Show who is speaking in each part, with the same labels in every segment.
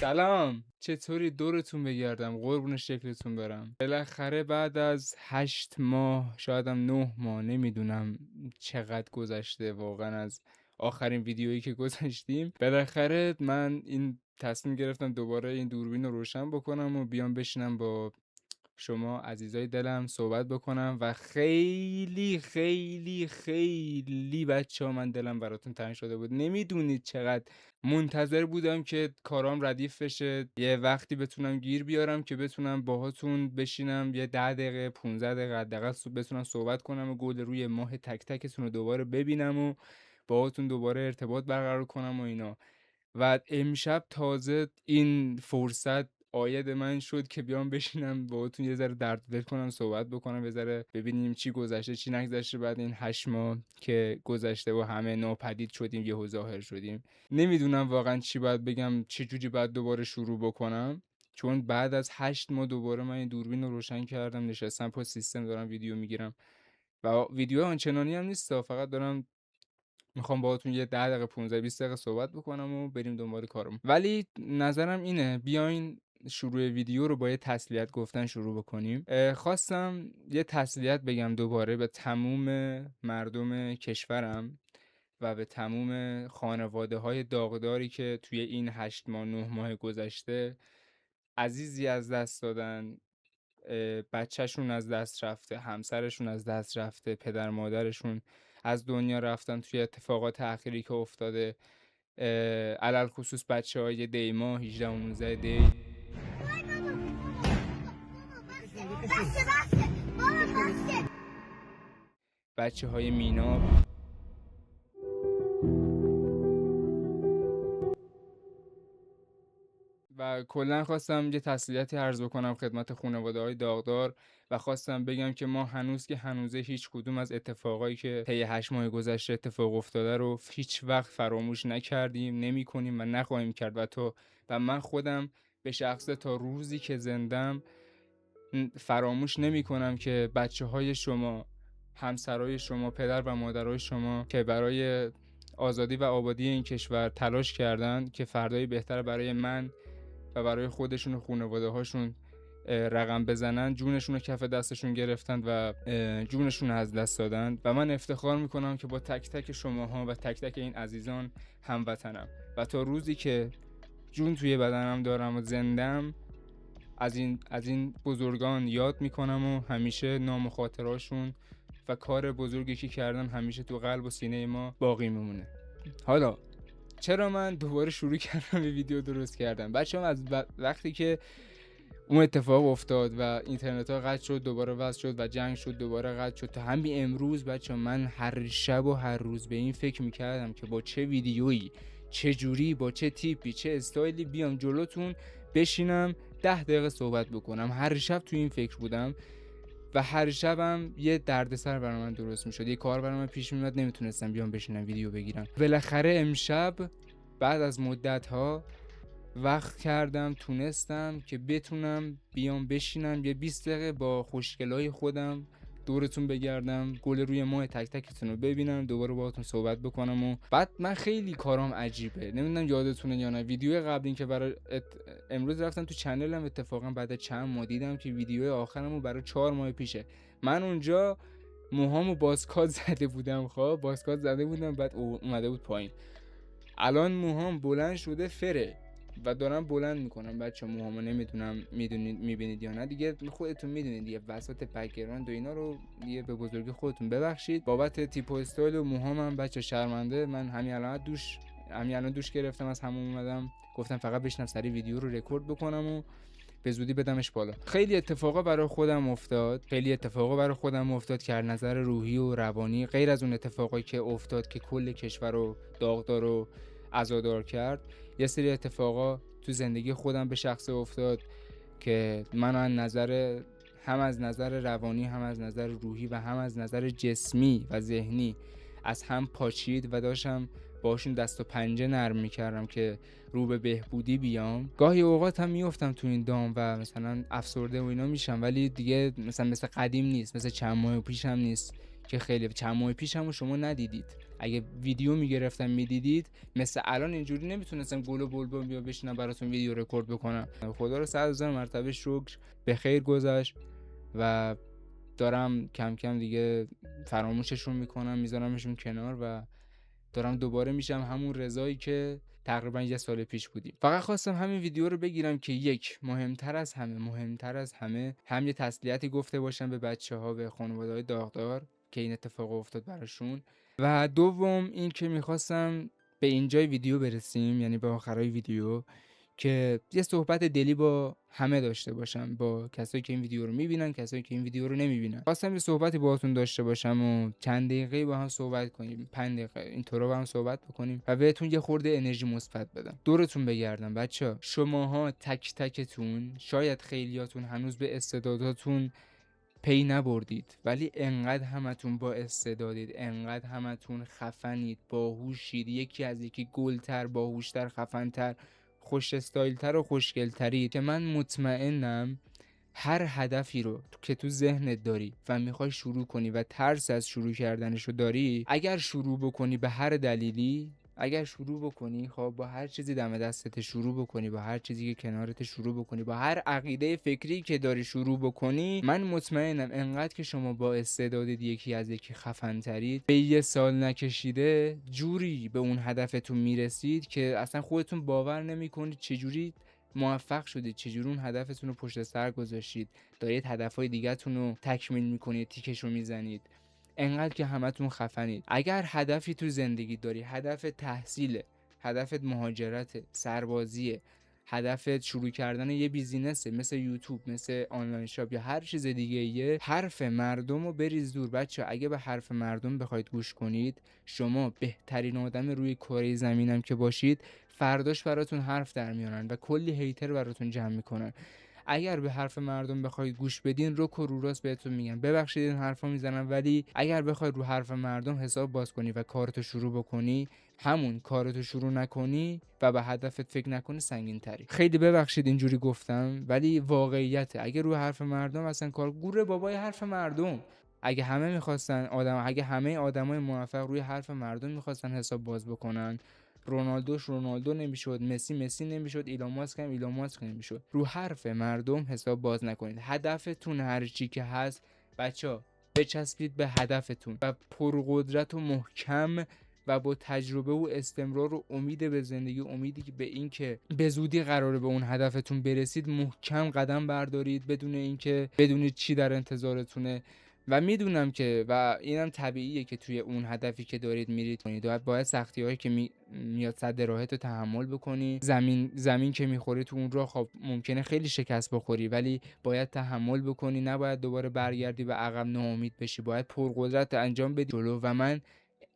Speaker 1: سلام، چطوری؟ دورتون بگردم، قربون شکلتون برم. بالاخره بعد از 8 ماه، شایدم 9 ماه، نمیدونم چقدر گذشته واقعا از آخرین ویدیویی که گذاشتیم. بالاخره من این تصمیم گرفتم دوباره این دوربین رو روشن بکنم و بیام بشینم با شما عزیزای دلم صحبت بکنم و خیلی خیلی خیلی بچه‌ها من دلم براتون تنگ شده بود. نمیدونید چقدر منتظر بودم که کارام ردیف بشه، یه وقتی بتونم گیر بیارم که بتونم باهاتون بشینم یه 10 دقیقه 15 دقیقه حداقل بتونم صحبت کنم و گل روی ماه تک تکتون رو دوباره ببینم و باهاتون دوباره ارتباط برقرار کنم و اینا. و امشب تازه این فرصت عاید من شد که بیام بشینم باهاتون یه ذره درد دل کنم، صحبت بکنم، یه ذره ببینیم چی گذشته چی نگذشته بعد این 8 ماه که گذشته و همه ناپدید شدیم یهو ظاهر شدیم. نمیدونم واقعا چی باید بگم، چه جوری باید دوباره شروع بکنم، چون بعد از 8 ماه دوباره من این دوربین رو روشن کردم، نشستم پا سیستم دارم ویدیو میگیرم و ویدیو آنچنانی هم نیست، فقط دارم میخوام باهاتون یه 10 دقیقه 15 20 دقیقه صحبت بکنم و بریم دنبال کارم. ولی نظرم اینه بیاین شروع ویدیو رو با یه تسلیت گفتن شروع بکنیم. خواستم یه تسلیت بگم دوباره به تموم مردم کشورم و به تموم خانواده‌های داغداری که توی این 8 ماه 9 ماه گذشته عزیزی از دست دادن، بچه‌شون از دست رفته، همسرشون از دست رفته، پدر مادرشون از دنیا رفتن توی اتفاقات اخیری که افتاده، علل خصوص بچه‌های دیما 18 و 19 دی، بچه‌های میناب و کلا خواستم یه تسلیتی عرض بکنم خدمت خانواده‌های داغدار و خواستم بگم که ما هنوز که هنوزه هیچ کدوم از اتفاقایی که طی 8 ماه گذشته اتفاق افتاده رو هیچ وقت فراموش نکردیم، نمی‌کنیم و نخواهیم کرد و من خودم به شخصه تا روزی که زندم فراموش نمی‌کنم که بچه‌های شما، همسرای شما، پدر و مادرای شما که برای آزادی و آبادی این کشور تلاش کردن که فردایی بهتر برای من و برای خودشون و خانواده‌هاشون رقم بزنن، جونشون رو کف دستشون گرفتن و جونشون رو از دست دادن و من افتخار میکنم که با تک تک شماها و تک تک این عزیزان هموطنم و تا روزی که جون توی بدنم دارم و زندم از این بزرگان یاد میکنم و همیشه نام و خاطراشون و کار بزرگی که کردن همیشه تو قلب و سینه ما باقی میمونه. حالا چرا من دوباره شروع کردم به ویدیو درست کردم؟ بچه‌ها از وقتی که اون اتفاق افتاد و اینترنت ها قطع شد دوباره وصل شد و جنگ شد دوباره قطع شد تا همین امروز، بچه‌ها من هر شب و هر روز به این فکر میکردم که با چه ویدیویی، چه جوری، با چه تیپی، چه استایلی بیام جلوتون بشینم 10 دقیقه صحبت بکنم. هر شب تو این فکر بودم و هر شبم یه دردسر برای من درست میشد، یه کار برای من پیش میومد، نمیتونستم بیام بشینم ویدیو بگیرم. بالاخره امشب بعد از مدت ها وقت کردم، تونستم که بتونم بیام بشینم یه 20 دقیقه با خوشگلای خودم دورتون بگردم، گل روی ماه تک تکتون رو ببینم، دوباره باهاتون صحبت بکنم. و بعد من خیلی کارام عجیبه، نمیدونم یادتونه یا نه، ویدیو قبلی که برای امروز رفتم تو چنلم، اتفاقا بعد چند ماه دیدم که ویدیو آخرمو برای 4 ماه پیشه، من اونجا موهامو بازکات زده بودم، خب بازکات زده بودم بعد اومده بود پایین. الان موهام بلند شده فره و دارم بلند میکنم بچه موهامو، نمیدونم میبینید یا نه، دیگه خودتون میدونید دیگه، وسط بک‌گراند و اینا رو دیگه به بزرگی خودتون ببخشید بابت تیپ و استایل و موهامم بچه، شرمنده. من همین الان دوش گرفتم، از همون اومدم گفتم فقط بشینم سری ویدیو رو رکورد بکنم و به زودی بدمش بالا. خیلی اتفاقا برای خودم افتاد که از نظر روحی و روانی، غیر از اون اتفاقایی که افتاد که کل کشور رو داغدار و عزادار کرد، یه سری اتفاقا تو زندگی خودم به شخصه افتاد که من هم از نظر روانی، هم از نظر روحی و هم از نظر جسمی و ذهنی از هم پاچید و داشتم باشون دست و پنجه نرم میکردم که رو به بهبودی بیام. گاهی اوقات هم میافتم تو این دام و مثلا افسرده و اینا میشم، ولی دیگه مثل قدیم نیست، مثل چند ماه پیش هم نیست که خیلی چند ماه پیش هم شما ندیدید. اگه ویدیو میگرفتم میدیدید مثل الان اینجوری نمیتونستم گل و بلبل بیا بشینم براتون ویدیو رکورد بکنم. خدا رو 100,000 مرتبه شکر به خیر گذشت و دارم کم کم دیگه فراموششون میکنم، میذارمشون کنار و دارم دوباره میشم همون رضایی که تقریبا 1 سال پیش بودیم. فقط خواستم همین ویدیو رو بگیرم که یک، مهمتر از همه هم یه تسلیتی گفته باشم به بچه‌ها، به خانواده‌های داغدار که این اتفاق افتاد براشون، و دوم این که میخواستم به اینجای ویدیو برسیم، یعنی به آخرای ویدیو، که یه صحبت دلی با همه داشته باشم، با کسایی که این ویدیو رو میبینن، کسایی که این ویدیو رو نمیبینن. خواستم یه صحبتی باهاتون داشته باشم و چند دقیقه با هم صحبت کنیم، 5 دقیقه اینطورا با هم صحبت بکنیم و بهتون یه خورده انرژی مثبت بدم. دورتون بگردم بچه‌ها. شماها تک تکتون، شاید خیلیاتون هنوز به استعداداتون پی نبردید، ولی انقدر همتون با استعدادید، انقدر همتون خفنید، باهوشید، یکی از یکی گلتر، باهوشتر، خفنتر، خوش استایلتر و خوشگلترید که من مطمئنم هر هدفی رو که تو ذهنت داری و میخوای شروع کنی و ترس از شروع کردنشو داری، اگر شروع بکنی به هر دلیلی، اگر شروع بکنی، خب با هر چیزی دم دستت شروع بکنی، با هر چیزی که کنارت شروع بکنی، با هر عقیده فکری که داری شروع بکنی، من مطمئنم انقدر که شما با استعدادید، یکی از یکی خفن ترید، به 1 سال نکشیده جوری به اون هدفتون میرسید که اصلا خودتون باور نمیکنید چجوری موفق شدید، چجوری اون هدفتون رو پشت سر گذاشتید، دارید هدفهای دیگه‌تون رو تکمیل میکنید، تیکش رو میزنید. انقدر که همتون خفنید. اگر هدفی تو زندگی داری، هدف تحصیله، هدفت مهاجرت، سربازیه، هدفت شروع کردن یه بیزینسه، مثل یوتیوب، مثل آنلاین شاپ یا هر چیز دیگه ایه، حرف مردم رو بریز دور. بچه اگه به حرف مردم بخواید گوش کنید، شما بهترین آدم روی کره زمینم که باشید، فرداش براتون حرف در میارن و کلی هیتر براتون جمع میکنن. اگر به حرف مردم بخواید گوش بدین، رک و رو راست بهتون میگم، ببخشید این حرفا میزنم، ولی اگر بخوای رو حرف مردم حساب باز کنی و کارتو شروع بکنی، همون کارتو شروع نکنی و به هدفت فکر نکنی، سنگین تری. خیلی ببخشید اینجوری گفتم، ولی واقعیته. اگه رو حرف مردم اصلا کار گوره بابای حرف مردم، اگه همه آدمای موفق روی حرف مردم میخواستن حساب باز بکنن، رونالدو نمیشد، مسی نمیشد، ایلان ماسک نمیشد. رو حرف مردم حساب باز نکنید. هدفتون هر چی که هست بچا، بچسبید به هدفتون و پرقدرت و محکم و با تجربه و استمرار و امید به زندگی، امیدی که به این که به زودی قراره به اون هدفتون برسید، محکم قدم بردارید بدون اینکه بدونید چی در انتظارتونه. و میدونم که و اینم طبیعیه که توی اون هدفی که دارید میرید کنید، باید سختی‌هایی که میاد صد راهت رو تحمل بکنی. زمین که میخوری تو اون راه، خب ممکنه خیلی شکست بخوری، ولی باید تحمل بکنی، نباید دوباره برگردی و عقب ناامید بشی، باید پرقدرت انجام بدی جلو. و من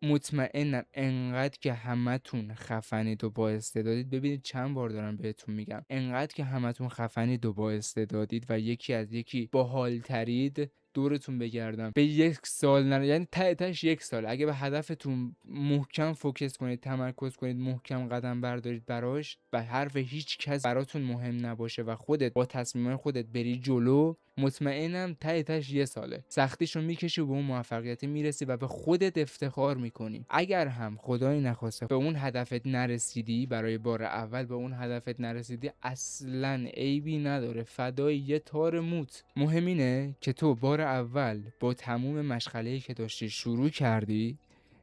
Speaker 1: مطمئنم انقدر که همتون خفنید و با استعدادید، ببینید چند بار دارم بهتون میگم، انقدر که همتون خفنید و با استعدادید و یکی از یکی باحال‌ترید، دورتون بگردم به 1 سال یعنی تهش 1 سال اگه به هدفتون محکم فوکس کنید، تمرکز کنید، محکم قدم بردارید براش و حرف هیچ کس براتون مهم نباشه و خودت با تصمیمات خودت بری جلو، مطمئنم تهش 1 ساله سختیشو میکشی و به اون موفقیت میرسی و به خودت افتخار میکنی. اگر هم خدای نخواسته به اون هدفت نرسیدی، برای بار اول به اون هدفت نرسیدی، اصلا عیبی نداره، فدای یه تار موت. مهم اینه که تو بار اول با تموم مشغله‌ای که داشتی شروع کردی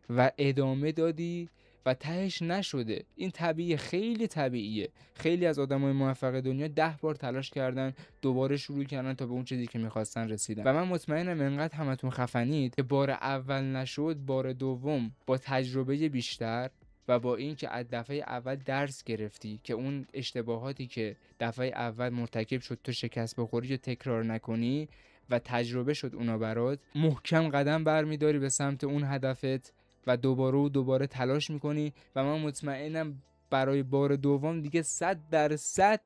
Speaker 1: و ادامه دادی و تهش نشده. این طبیعیه، خیلی طبیعیه. خیلی از آدمای موفق دنیا 10 بار تلاش کردن، دوباره شروع کردن تا به اون چیزی که میخواستن رسیدن. و من مطمئنم انقدر همتون خفنید که بار اول نشد، بار دوم با تجربه بیشتر و با این که از دفعه اول درس گرفتی که اون اشتباهاتی که دفعه اول مرتکب شد تو شکست بخوری و تکرار نکنی و تجربه شد اونا برات، محکم قدم برمیداری به سمت اون هدفت و دوباره تلاش میکنی و من مطمئنم برای بار دوم دیگه 100%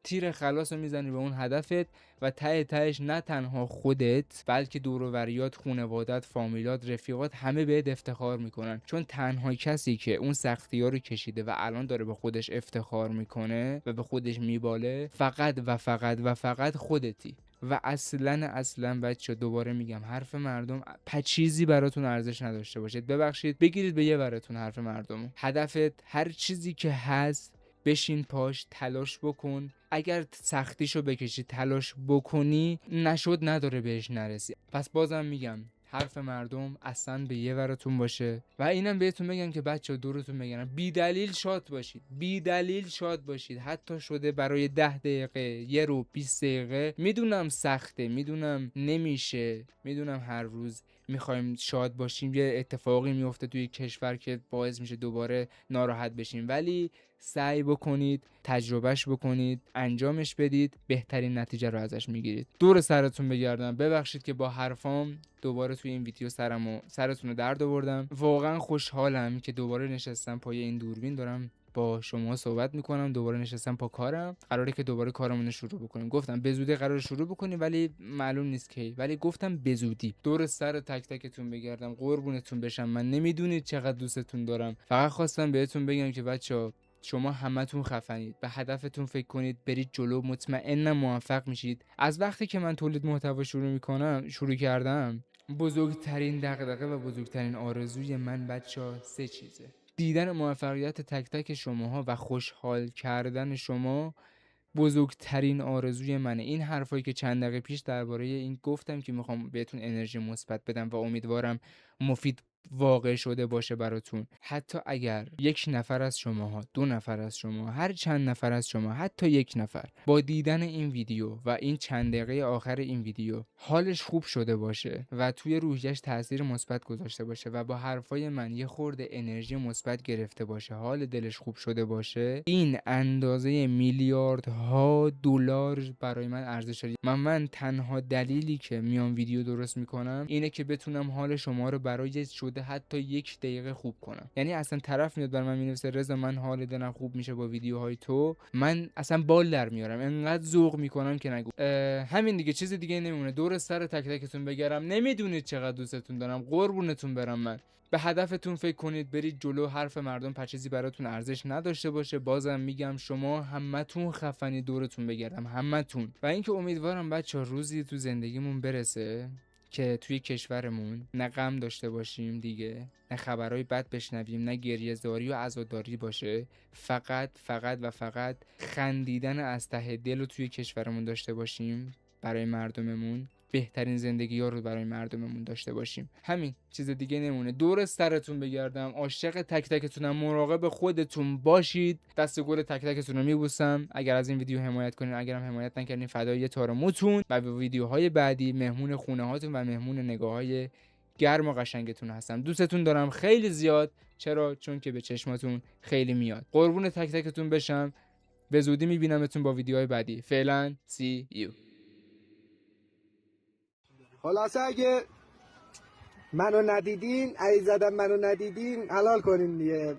Speaker 1: تیر خلاص رو میزنی به اون هدفت و ته تهش نه تنها خودت بلکه دور و بریات، خانوادت، فامیلات، رفیقات همه بهت افتخار میکنن، چون تنها کسی که اون سختی‌ها رو کشیده و الان داره به خودش افتخار میکنه و به خودش میباله فقط خودتی. و اصلا بچه دوباره میگم حرف مردم چیزی براتون ارزش نداشته باشید، ببخشید بگیرید به یه ورتون حرف مردم. هدفت هر چیزی که هست بشین پاش، تلاش بکن، اگر سختیشو بکشی تلاش بکنی نشد نداره بهش نرسی. پس بازم میگم حرف مردم اصلا به یه ورتون باشه و اینم بهتون بگم که بچه دورتون بگم بی دلیل شاد باشید، بی دلیل شاد باشید، حتی شده برای 10 دقیقه، یه رو 20 دقیقه. میدونم سخته، میدونم نمیشه، میدونم هر روز میخوایم شاد باشیم یه اتفاقی میفته توی کشور که باعث میشه دوباره ناراحت بشیم، ولی سعی بکنید، تجربهش بکنید، انجامش بدید، بهترین نتیجه رو ازش میگیرید. دور سرتون بگردم، ببخشید که با حرفام دوباره توی این ویدیو سرتون رو درد آوردم. واقعا خوشحالم که دوباره نشستم پای این دوربین دارم با شما صحبت میکنم، دوباره نشستم پا کارم، قراره که دوباره کارمون رو شروع بکنیم. گفتم به زودی قراره شروع بکنیم ولی معلوم نیست کی، ولی گفتم به زودی. دور سر تک تکتون بگردم، قربونتون بشم، من نمیدونید چقدر دوستتون دارم. فقط خواستم بهتون بگم که بچه‌ها شما همتون خفنید، به هدفتون فکر کنید، برید جلو، مطمئنم موفق میشید. از وقتی که من تولید محتوا شروع کردم، بزرگترین دغدغه و بزرگترین آرزوی من بچه‌ها 3 چیزه: دیدن موفقیت تک تک شماها و خوشحال کردن شما بزرگترین آرزوی منه. این حرفایی که چند دقیقه پیش درباره این گفتم که میخوام بهتون انرژی مثبت بدم و امیدوارم مفید واقع شده باشه براتون. حتی اگر 1 نفر از شماها، 2 نفر از شما، هر چند نفر از شما، حتی 1 نفر با دیدن این ویدیو و این چند دقیقه آخر این ویدیو حالش خوب شده باشه و توی روحیش تاثیر مثبت گذاشته باشه و با حرفای من یه خورده انرژی مثبت گرفته باشه، حال دلش خوب شده باشه، این اندازه میلیاردها دلار برای من ارزش داره. من تنها دلیلی که میام ویدیو درست میکنم اینه که بتونم حال شما رو برای شده حتی 1 دقیقه خوب کنم. یعنی اصلا طرف میاد بر من مینویسه رضا من حال دلم خوب میشه با ویدیوهای تو، من اصلا بال در میارم، انقدر ذوق میکنم که نگو. همین دیگه، چیز دیگه نمیمونه. دور سر تک تکتون بگرم، نمیدونید چقدر دوستتون دارم، قربونتون برم. من به هدفتون فکر کنید، برید جلو، حرف مردم چیزی براتون ارزش نداشته باشه. بازم میگم شما همتون خفنی، دورتون بگردم همتون. و اینکه امیدوارم بچه‌ها روزی تو زندگیمون برسه که توی کشورمون نه غم داشته باشیم دیگه، نه خبرهای بد بشنویم، نه گریه‌زاری و عزاداری باشه، فقط خندیدن از ته دل رو توی کشورمون داشته باشیم، برای مردممون بهترین زندگی ها رو برای مردممون داشته باشیم. همین، چیز دیگه نمونه. دور سرتون بگردم، عاشق تک تکتونم، مراقب خودتون باشید، دست گل تک تکتون رو میبوسم. اگر از این ویدیو حمایت کنین، اگرم حمایت نکردین، فدای تار موتون. و به ویدیوهای بعدی مهمون خونه هاتون و مهمون نگاه‌های گرم و قشنگتون هستم. دوستتون دارم خیلی زیاد. چرا؟ چون که به چشماتون خیلی میاد. قربون تک تکتون بشم. به زودی میبینمتون با ویدیوهای بعدی. فعلا see you.
Speaker 2: خلاصه اگه منو ندیدین، ای زدم منو ندیدین، حلال کنین دیگه.